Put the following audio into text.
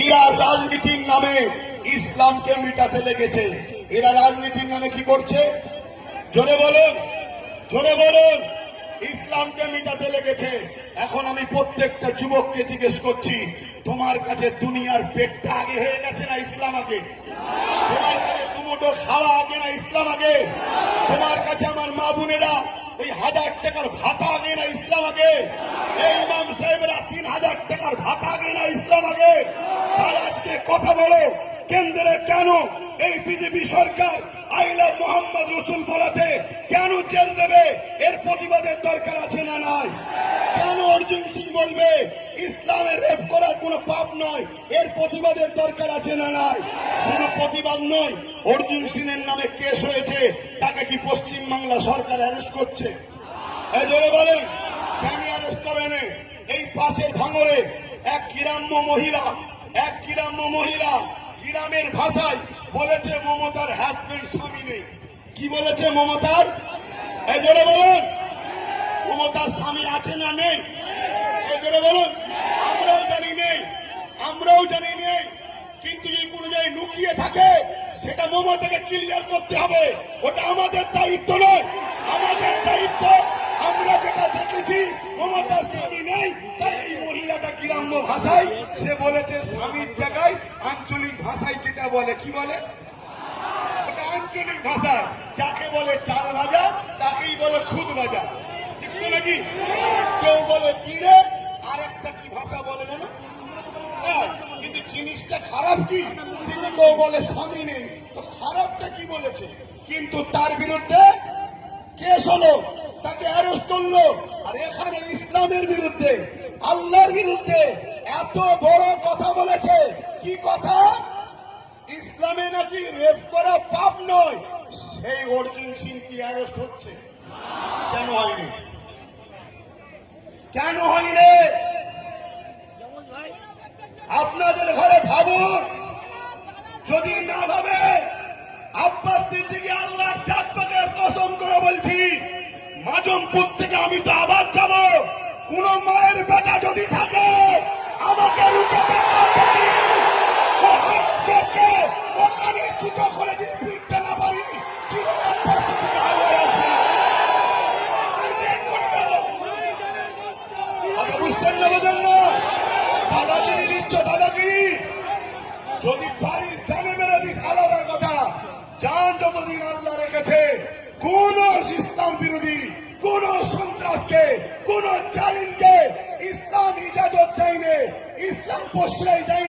এরা রাজনীতির নামে ইসলামকে মিটাতে লেগেছে। এরা রাজনীতির নামে কি করছে? জোরে বলুন, জোরে বলুন। ইসলামকে মিটাতে লেগেছে। এখন আমি প্রত্যেকটা যুবককে জিজ্ঞেস করছি, তোমার কাছে দুনিয়ার পেটটা আগে হয়ে গেছে না ইসলাম আগে? তোমার কাছে দুমুঠো খাওয়া আগে না ইসলাম আগে? তোমার কাছে আমার মা বোনেরা ওই 1000 টাকার ভাতা আগে না ইসলাম আগে? এই ইমাম সাহেবরা 3000 টাকার ভাতা আগে না ইসলাম আগে? আর আজকে কথা বলো, কেন্দ্রে কেন এই BJP Sarkar I love Mohammad রসুল বলাতে কেন জেল দেবে? এর প্রতিবাদের দরকার আছে না নাই? কেন অর্জুন সিং বলবে ইসলামের রেপ করার কোনো পাপ নয়? এর প্রতিবাদের দরকার আছে না নাই? শুধু প্রতিবাদ নয়, অর্জুন সিং এর নামে কেস হয়েছে, তাকে কি পশ্চিম বাংলা সরকার অ্যারেস্ট করছে? এই জোরে বলেন, কেন অ্যারেস্ট করেন? এই পাশের ভাঙড়ে এক গ্রাম্য মহিলা গ্রামের ভাষায় বলেছে মমতার হাজবেন্ড স্বামী নেই। কি বলেছে মমতার? এই জোরে বলুন, মমতার স্বামী আছে না নেই? এই জোরে বলুন। আমরাও জানি নেই, আমরাও জানি নেই, কিন্তু যদি কোনো জায়গায় লুকিয়ে থাকে সেটা মমতাকে ক্লিয়ার করতে হবে। ওটা আমাদের দায়িত্ব নয়, আমাদের দায়িত্ব। আমরা যেটা দেখেছি মমতার স্বামী নেই, তাই এই মহিলাটা গ্রাম্য ভাষায় সে বলেছে স্বামীর জায়গায় আঞ্চলিক ভাষায় যেটা বলে, কি বলে ওটা আঞ্চলিক ভাষা, যাকে বলে চাল ভাজা তাকেই বলে খুদ ভাজা, ঠিক তো নাকি? কেউ বলে পিড়ে, আর একটা কি ভাষা বলে জানো? কিন্তু জিনিসটা খারাপ কি? তিনি কেউ বলে স্বামী নেই, তো খারাপটা কি বলেছে? কিন্তু তার বিরুদ্ধে কেস হলো, তাকে অ্যারেস্ট করলো। আর এখানে ইসলামের বিরুদ্ধে, আল্লাহর বিরুদ্ধে এত বড় কথা বলেছে। কি কথা? ইসলামে নাকি রেপ করা পাপ নয়। সেই অর্জুন সিং কি অ্যারেস্ট হচ্ছে? কেন হয়নি? কেন হয়নি? আপনাদের ঘরে ভাবুন, যদি না ভাবে, আব্বাস সিদ্দিকী আল্লাহর জাত পাকের কসম করে বলছি, মাজমপুর থেকে আমি তো আবার যাব। কোন মায়ের বেটা যদি থাকে আমাকে রুখে ওখানে জুতো করে যদি পিঠতে না পারি, বুঝছেন না? বোঝেন না? দাদাগিরি নিচ্ছ, দাদাগিরি। যদি পারিস জানে মেরে দিস, আলাদা কথা। জান যতদিন আল্লাহ রেখেছে, কোন ইসলাম বিরোধী, কোন সন্ত্রাসকে, কোন জালিমকে ইসলাম ইজাজত দেয়নি, ইসলাম প্রশ্রয় দেয়।